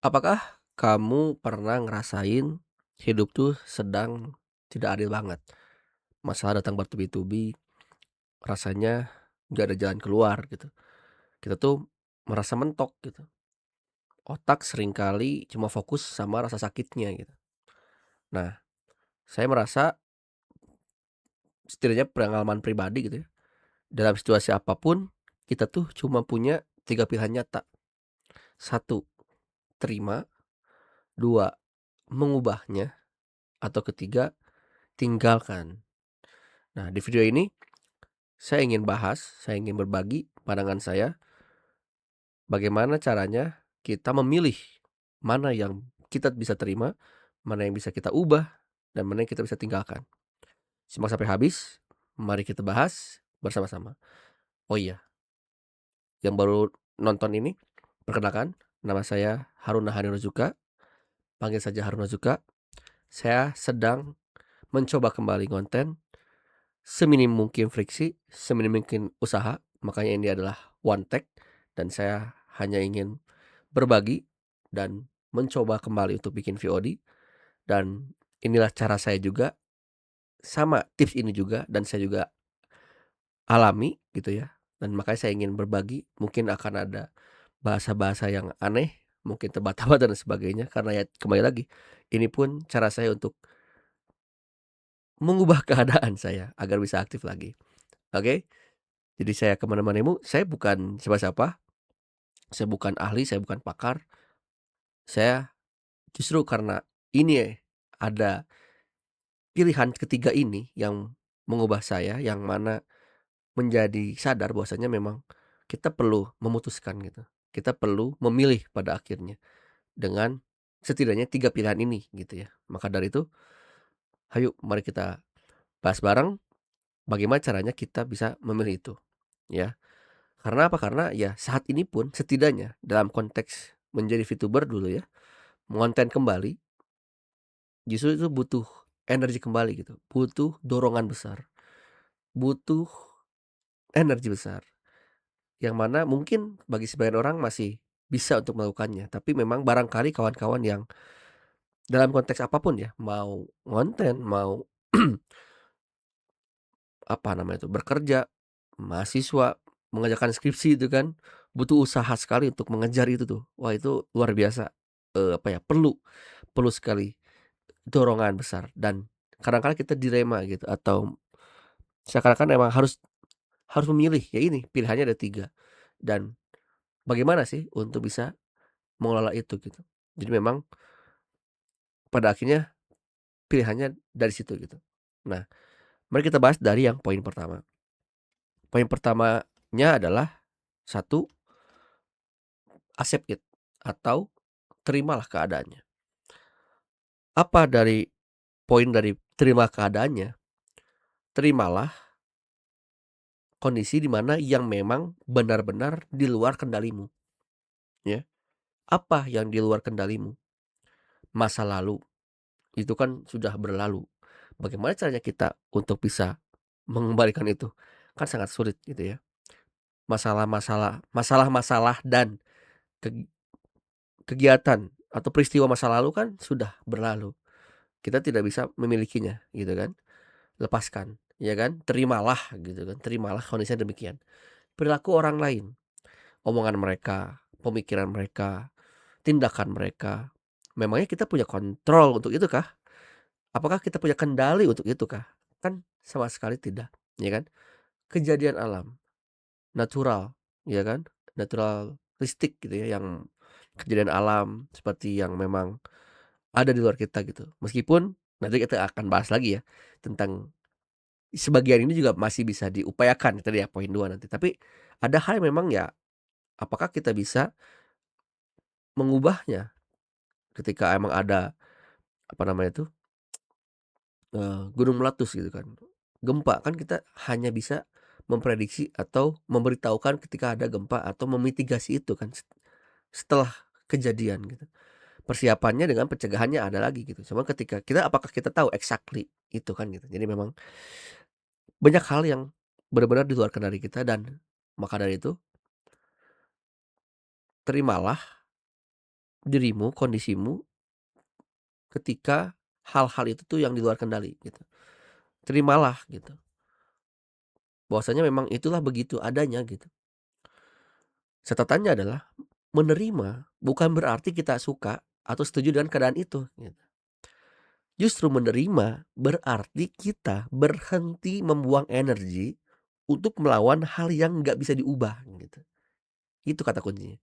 Apakah kamu pernah ngerasain hidup tuh sedang tidak adil banget? Masalah datang bertubi-tubi, rasanya nggak ada jalan keluar gitu. Kita tuh merasa mentok gitu. Otak seringkali cuma fokus sama rasa sakitnya gitu. Nah, saya merasa setidaknya pengalaman pribadi gitu ya, dalam situasi apapun kita tuh cuma punya 3 pilihan nyata. Satu, terima. 2, mengubahnya. Atau ketiga, tinggalkan. Nah, di video ini saya ingin berbagi pandangan saya, bagaimana caranya kita memilih mana yang kita bisa terima, mana yang bisa kita ubah, dan mana yang kita bisa tinggalkan. Simak sampai habis, mari kita bahas bersama-sama. Oh iya, yang baru nonton ini, perkenalkan, nama saya Haruna Hanirozuka, panggil saja Haruna Zuka. Saya sedang mencoba kembali konten, seminim mungkin friksi, seminim mungkin usaha, makanya ini adalah one take, dan saya hanya ingin berbagi dan mencoba kembali untuk bikin VOD, dan inilah cara saya juga, sama tips ini juga dan saya juga alami gitu ya, dan makanya saya ingin berbagi. Mungkin akan ada bahasa-bahasa yang aneh, mungkin tebak-tebakan dan sebagainya, karena ya kembali lagi, ini pun cara saya untuk mengubah keadaan saya agar bisa aktif lagi, oke? Jadi saya ke mana-manemu, saya bukan siapa-siapa, saya bukan ahli, saya bukan pakar, saya justru karena ini ada pilihan ketiga ini yang mengubah saya, yang mana menjadi sadar bahwasanya memang kita perlu memutuskan gitu. Kita perlu memilih pada akhirnya dengan setidaknya 3 pilihan ini gitu ya. Maka dari itu, ayo mari kita bahas bareng bagaimana caranya kita bisa memilih itu, ya. Karena apa? Karena ya saat ini pun setidaknya dalam konteks menjadi VTuber dulu ya, mengonten kembali, justru itu butuh energi kembali gitu, butuh dorongan besar, butuh energi besar, yang mana mungkin bagi sebagian orang masih bisa untuk melakukannya, tapi memang barangkali kawan-kawan yang dalam konteks apapun ya, mau ngonten, mau apa namanya itu, bekerja, mahasiswa, mengerjakan skripsi itu kan, butuh usaha sekali untuk mengejar itu tuh. Wah itu luar biasa, apa ya, perlu perlu sekali dorongan besar, dan kadang-kala kita dilema gitu, atau seakan-akan emang harus harus memilih, ya ini pilihannya ada 3, dan bagaimana sih untuk bisa mengelola itu gitu. Jadi memang pada akhirnya pilihannya dari situ gitu. Nah, mari kita bahas dari yang poin pertama. Poin pertamanya adalah, satu, accept it, atau terimalah keadaannya. Apa dari poin dari terima keadaannya? Terimalah kondisi di mana yang memang benar-benar di luar kendalimu, ya. Apa yang di luar kendalimu? Masa lalu, itu kan sudah berlalu. Bagaimana caranya kita untuk bisa mengembalikan itu? Kan sangat sulit gitu ya. Masalah-masalah dan kegi kegiatan atau peristiwa masa lalu kan sudah berlalu. Kita tidak bisa memilikinya gitu kan. Lepaskan, ya kan? Terimalah gitu kan, terimalah kondisinya demikian. Perilaku orang lain, omongan mereka, pemikiran mereka, tindakan mereka, memangnya kita punya kontrol untuk itu kah? Apakah kita punya kendali untuk itu kah? Kan sama sekali tidak, ya kan? Kejadian alam, natural, ya kan? Naturalistik gitu ya, yang kejadian alam seperti yang memang ada di luar kita gitu. Meskipun nanti kita akan bahas lagi ya tentang sebagian ini juga masih bisa diupayakan tadi ya, poin 2 nanti. Tapi ada hal yang memang ya, apakah kita bisa mengubahnya ketika emang ada, apa namanya itu, gunung meletus gitu kan, gempa, kan kita hanya bisa memprediksi atau memberitahukan ketika ada gempa atau memitigasi itu kan setelah kejadian gitu. Persiapannya dengan pencegahannya ada lagi gitu. Cuma ketika kita, apakah kita tahu exactly itu kan gitu. Jadi memang banyak hal yang benar-benar di luar kendali kita, dan maka dari itu terimalah dirimu, kondisimu ketika hal-hal itu tuh yang di luar kendali gitu. Terimalah gitu, bahwasanya memang itulah begitu adanya gitu. Catatannya adalah menerima bukan berarti kita suka atau setuju dengan keadaan itu gitu. Justru menerima berarti kita berhenti membuang energi untuk melawan hal yang nggak bisa diubah gitu. Itu kata kuncinya.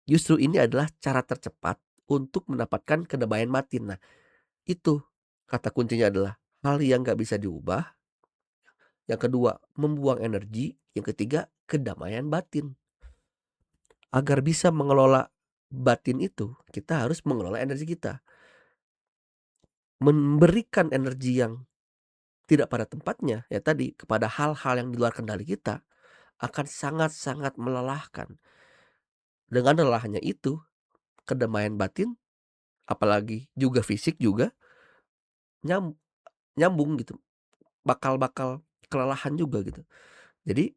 Justru ini adalah cara tercepat untuk mendapatkan kedamaian batin. Nah, itu kata kuncinya adalah hal yang nggak bisa diubah. Yang kedua, membuang energi. Yang ketiga, kedamaian batin. Agar bisa mengelola batin itu, kita harus mengelola energi kita. Memberikan energi yang tidak pada tempatnya, ya tadi, kepada hal-hal yang di luar kendali kita, akan sangat-sangat melelahkan. Dengan lelahnya itu, kedamaian batin, apalagi juga fisik juga, nyam nyambung gitu, bakal kelelahan juga gitu. Jadi,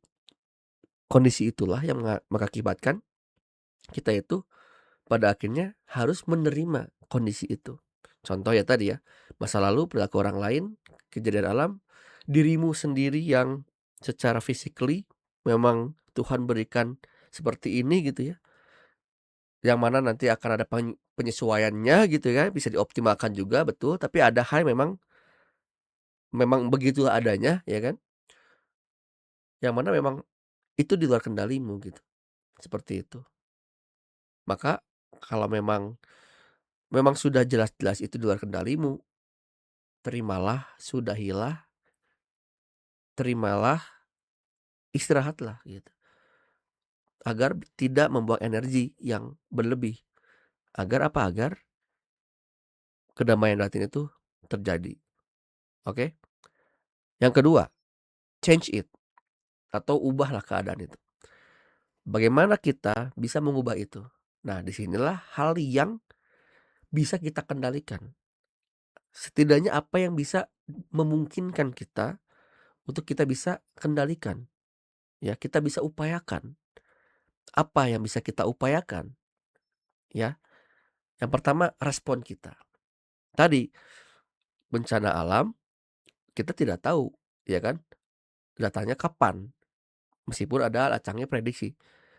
kondisi itulah yang mengakibatkan kita itu pada akhirnya harus menerima kondisi itu. Contoh ya tadi ya, masa lalu, perilaku orang lain, kejadian alam, dirimu sendiri yang secara physically memang Tuhan berikan seperti ini gitu ya, yang mana nanti akan ada penyesuaiannya gitu ya, bisa dioptimalkan juga betul, tapi ada hal yang memang begitulah adanya ya kan, yang mana memang itu di luar kendalimu gitu, seperti itu. Maka kalau memang sudah jelas-jelas itu di luar kendalimu, terimalah, sudahilah, terimalah, istirahatlah gitu. Agar tidak membuang energi yang berlebih. Agar apa? Agar kedamaian batin itu terjadi. Oke? Yang kedua, change it atau ubahlah keadaan itu. Bagaimana kita bisa mengubah itu? Nah, disinilah hal yang bisa kita kendalikan. Setidaknya apa yang bisa memungkinkan kita untuk kita bisa kendalikan. Ya, kita bisa upayakan. Apa yang bisa kita upayakan? Ya, yang pertama respon kita. Tadi bencana alam kita tidak tahu, ya kan, datangnya kapan, meskipun ada acangnya prediksi.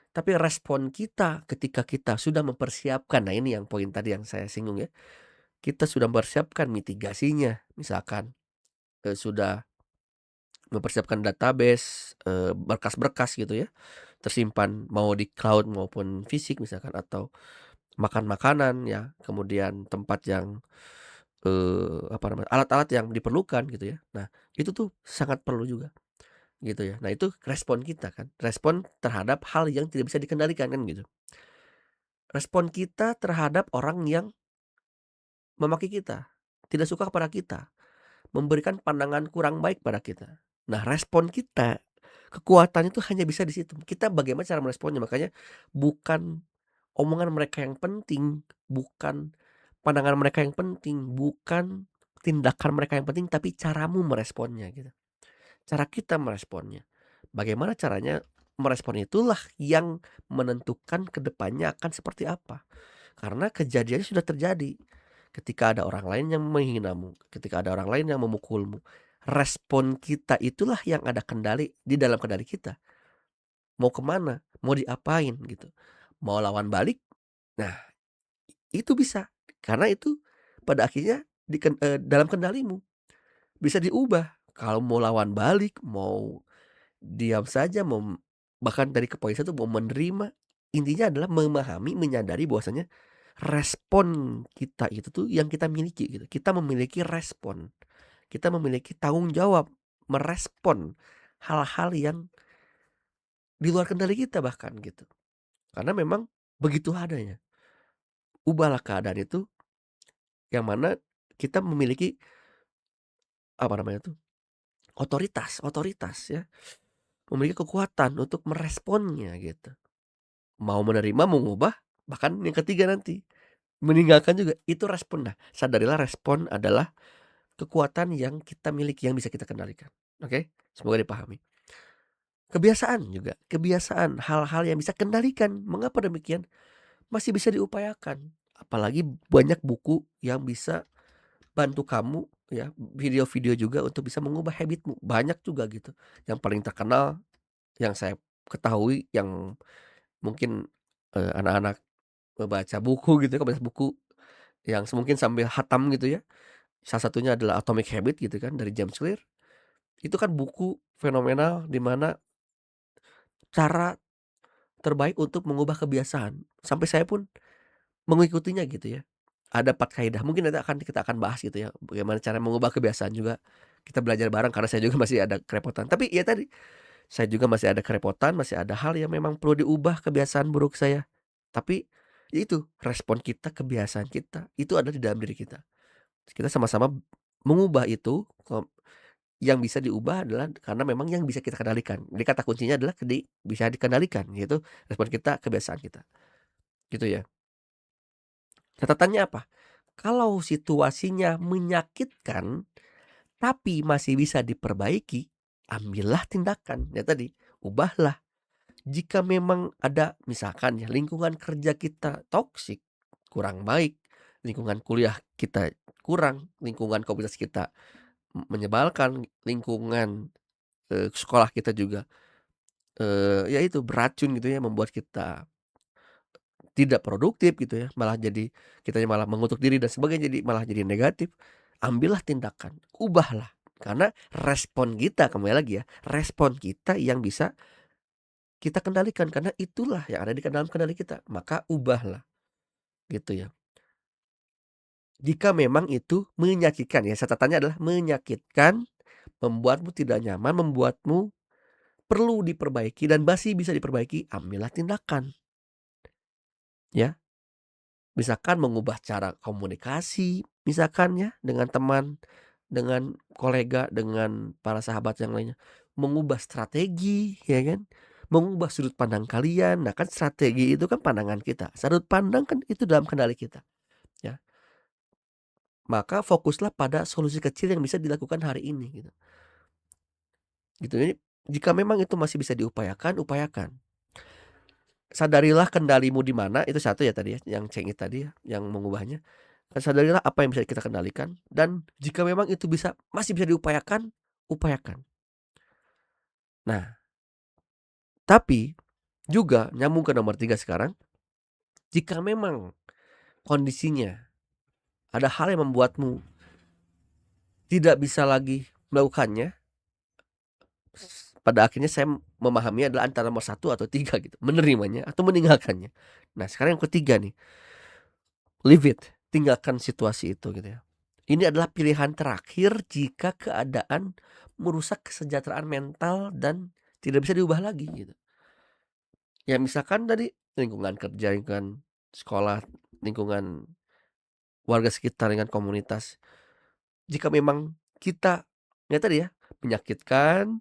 Tapi respon kita ketika kita sudah mempersiapkan, nah ini yang poin tadi yang saya singgung ya, kita sudah mempersiapkan mitigasinya, misalkan, sudah mempersiapkan database, berkas-berkas gitu ya, tersimpan mau di cloud maupun fisik misalkan, atau makan makanan ya, kemudian tempat yang, apa namanya, alat-alat yang diperlukan gitu ya. Nah, itu tuh sangat perlu juga. Gitu ya. Nah itu respon kita kan, respon terhadap hal yang tidak bisa dikendalikan kan gitu. Respon kita terhadap orang yang memaki kita, tidak suka kepada kita, memberikan pandangan kurang baik pada kita. Nah respon kita, kekuatannya itu hanya bisa di situ. Kita bagaimana cara meresponnya, makanya bukan omongan mereka yang penting, bukan pandangan mereka yang penting, bukan tindakan mereka yang penting, tapi caramu meresponnya gitu. Cara kita meresponnya. Bagaimana caranya merespon itulah yang menentukan ke depannya akan seperti apa. Karena kejadiannya sudah terjadi. Ketika ada orang lain yang menghinamu, ketika ada orang lain yang memukulmu, respon kita itulah yang ada kendali di dalam kendali kita. Mau kemana, mau diapain gitu. Mau lawan balik, nah itu bisa. Karena itu pada akhirnya dalam kendalimu. Bisa diubah. Kalau mau lawan balik, mau diam saja, bahkan dari ke poin 1 mau menerima, intinya adalah memahami, menyadari bahwasanya respon kita itu tuh yang kita miliki gitu. Kita memiliki respon, kita memiliki tanggung jawab merespon hal-hal yang di luar kendali kita bahkan gitu. Karena memang begitu adanya. Ubahlah keadaan itu yang mana kita memiliki, apa namanya tuh, otoritas ya, memiliki kekuatan untuk meresponnya gitu. Mau menerima, mau mengubah, bahkan yang ketiga nanti, meninggalkan juga, itu respon. Nah, sadarilah respon adalah kekuatan yang kita miliki, yang bisa kita kendalikan. Oke? Semoga dipahami. Kebiasaan juga, kebiasaan, hal-hal yang bisa kendalikan. Mengapa demikian? masih bisa diupayakan. Apalagi banyak buku yang bisa bantu kamu ya, video-video juga untuk bisa mengubah habit-mu, banyak juga gitu. Yang paling terkenal yang saya ketahui yang mungkin, anak-anak baca buku gitu ya, baca buku yang mungkin sambil hatam gitu ya, salah satunya adalah Atomic Habits gitu kan dari James Clear. Itu kan buku fenomenal di mana cara terbaik untuk mengubah kebiasaan, sampai saya pun mengikutinya gitu ya. Ada 4 kaidah, mungkin nanti kita akan bahas gitu ya, bagaimana cara mengubah kebiasaan juga, kita belajar bareng karena saya juga masih ada kerepotan. Tapi ya tadi, saya juga masih ada kerepotan, masih ada hal yang memang perlu diubah kebiasaan buruk saya. Tapi, ya itu, respon kita, kebiasaan kita, itu ada di dalam diri kita. Kita sama-sama mengubah itu, yang bisa diubah adalah karena memang yang bisa kita kendalikan. Jadi kata kuncinya adalah bisa dikendalikan, yaitu respon kita, kebiasaan kita, gitu ya. Catatannya apa? Kalau situasinya menyakitkan, tapi masih bisa diperbaiki, ambillah tindakan. Ya tadi, ubahlah. Jika memang ada misalkan ya lingkungan kerja kita toksik, kurang baik, lingkungan kuliah kita kurang, lingkungan komunitas kita menyebalkan, lingkungan, sekolah kita juga, ya itu beracun gitu ya, membuat kita tidak produktif gitu ya, malah jadi kitanya malah mengutuk diri dan sebagainya, jadi malah jadi negatif. Ambillah tindakan, ubahlah. Karena respon kita, kembali lagi ya, respon kita yang bisa kita kendalikan karena itulah yang ada di dalam kendali kita, maka ubahlah, gitu ya. Jika memang itu menyakitkan ya, catatannya adalah menyakitkan, membuatmu tidak nyaman, membuatmu perlu diperbaiki dan masih bisa diperbaiki, ambillah tindakan, ya. Misalkan mengubah cara komunikasi, misalkan ya, dengan teman, dengan kolega, dengan para sahabat yang lainnya. Mengubah strategi, ya kan? Mengubah sudut pandang kalian. Nah kan strategi itu kan pandangan kita, sudut pandang kan itu dalam kendali kita, ya. Maka fokuslah pada solusi kecil yang bisa dilakukan hari ini gitu, gitu. Jadi jika memang itu masih bisa diupayakan, upayakan. Sadarilah kendalimu di mana, itu satu ya tadi ya, yang cengit tadi ya, yang mengubahnya. Sadarilah apa yang bisa kita kendalikan dan jika memang itu masih bisa diupayakan, upayakan. Nah, tapi juga nyambung ke nomor 3 sekarang, jika memang kondisinya ada hal yang membuatmu tidak bisa lagi melakukannya, pada akhirnya saya memahami adalah antara nomor 1 atau 3 gitu, menerimanya atau meninggalkannya. Nah, sekarang yang ketiga nih, leave it, tinggalkan situasi itu gitu ya. Ini adalah pilihan terakhir jika keadaan merusak kesejahteraan mental dan tidak bisa diubah lagi gitu. Ya misalkan tadi lingkungan kerja, lingkungan sekolah, lingkungan warga sekitar, lingkungan komunitas. Jika memang kita ya tadi ya, menyakitkan,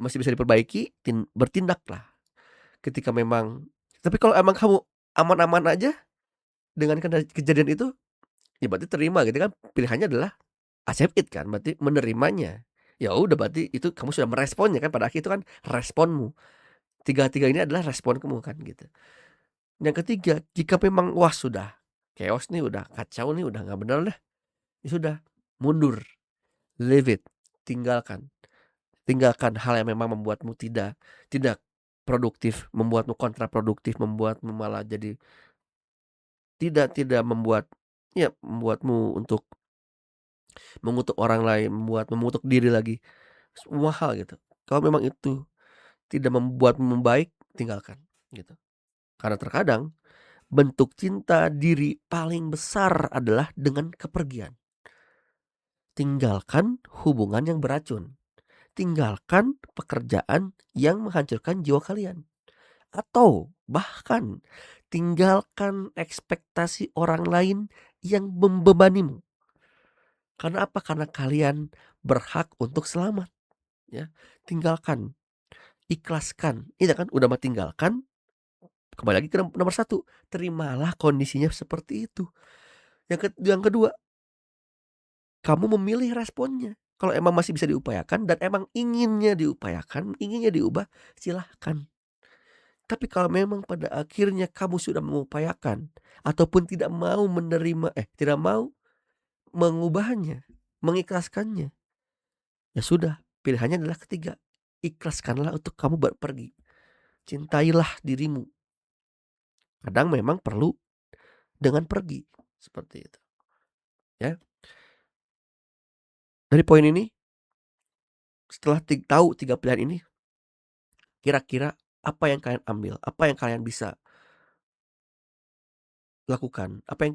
masih bisa diperbaiki, bertindaklah. Ketika memang tapi kalau emang kamu aman-aman aja dengan kejadian itu, ya berarti terima gitu kan, pilihannya adalah accept it kan, berarti menerimanya. Ya udah berarti itu kamu sudah meresponnya kan, pada akhir itu kan responmu. Tiga-tiga ini adalah respon kamu kan gitu. Yang ketiga, jika memang wah sudah chaos nih, udah kacau nih, udah nggak bener deh, ya sudah mundur, leave it, tinggalkan. Tinggalkan hal yang memang membuatmu tidak tidak produktif, membuatmu kontraproduktif, membuatmu malah jadi tidak membuat ya membuatmu untuk mengutuk orang lain, mengutuk diri lagi, semua hal gitu. Kalau memang itu tidak membuatmu baik, tinggalkan, gitu. Karena terkadang bentuk cinta diri paling besar adalah dengan kepergian. Tinggalkan hubungan yang beracun. Tinggalkan pekerjaan yang menghancurkan jiwa kalian. Atau bahkan tinggalkan ekspektasi orang lain yang membebanimu. Karena apa? Karena kalian berhak untuk selamat, ya. Tinggalkan, ikhlaskan. Iya kan? Udah mah tinggalkan, kembali lagi ke nomor 1, terimalah kondisinya seperti itu. Yang kedua, kamu memilih responnya. Kalau emang masih bisa diupayakan dan emang inginnya diupayakan, inginnya diubah, silahkan. Tapi kalau memang pada akhirnya kamu sudah mengupayakan ataupun tidak mau menerima tidak mau mengubahnya, mengikhlaskannya, ya sudah, pilihannya adalah ketiga, ikhlaskanlah untuk kamu pergi. Cintailah dirimu. Kadang memang perlu dengan pergi, seperti itu, ya. Dari poin ini, setelah tahu 3 pilihan ini, kira-kira apa yang kalian ambil? Apa yang kalian bisa lakukan? Apa yang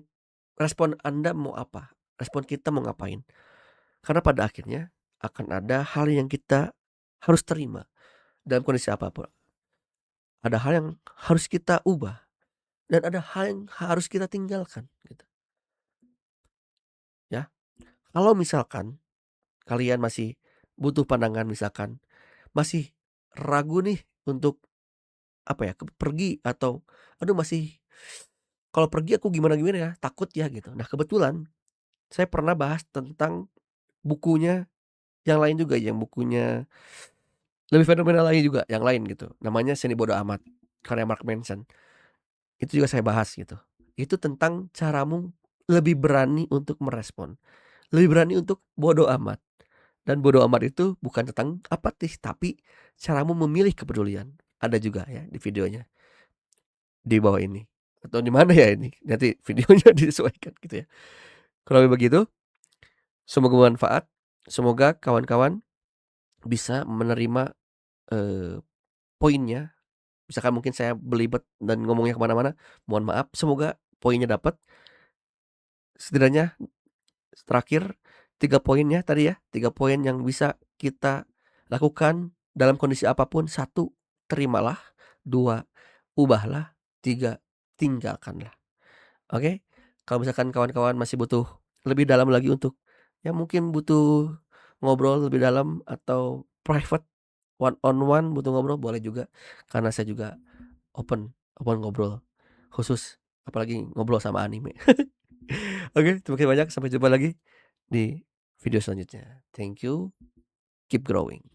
respon Anda mau apa? Respon kita mau ngapain? Karena pada akhirnya akan ada hal yang kita harus terima dalam kondisi apapun. Ada hal yang harus kita ubah dan ada hal yang harus kita tinggalkan gitu, ya. Kalau misalkan kalian masih butuh pandangan, misalkan masih ragu nih untuk apa ya, pergi atau aduh masih kalau pergi aku gimana-gimana ya, takut ya gitu. Nah, kebetulan saya pernah bahas tentang bukunya yang lain juga, yang bukunya lebih fenomenal lagi juga, yang lain gitu. Namanya Seni Bodo Amat, karya Mark Manson. Itu juga saya bahas gitu. Itu tentang caramu lebih berani untuk merespon, lebih berani untuk bodo amat. Dan bodo amat itu bukan tentang apatis, tapi caramu memilih kepedulian. Ada juga ya di videonya, di bawah ini. Atau di mana ya ini? Nanti videonya disesuaikan gitu ya. Kurang lebih begitu, semoga bermanfaat. Semoga kawan-kawan bisa menerima, eee, poinnya. Misalkan mungkin saya belibet dan ngomongnya kemana mana mohon maaf. Semoga poinnya dapat. Setidaknya terakhir 3 poinnya tadi ya, 3 poin yang bisa kita lakukan dalam kondisi apapun. Satu, terimalah. 2, ubahlah. 3, tinggalkanlah. Oke? Kalau misalkan kawan-kawan masih butuh lebih dalam lagi untuk ya mungkin butuh ngobrol lebih dalam atau private one on one butuh ngobrol, boleh juga. Karena saya juga open open ngobrol, khusus apalagi ngobrol sama anime. Oke, terima kasih banyak, sampai jumpa lagi di video selanjutnya. Thank you, keep growing.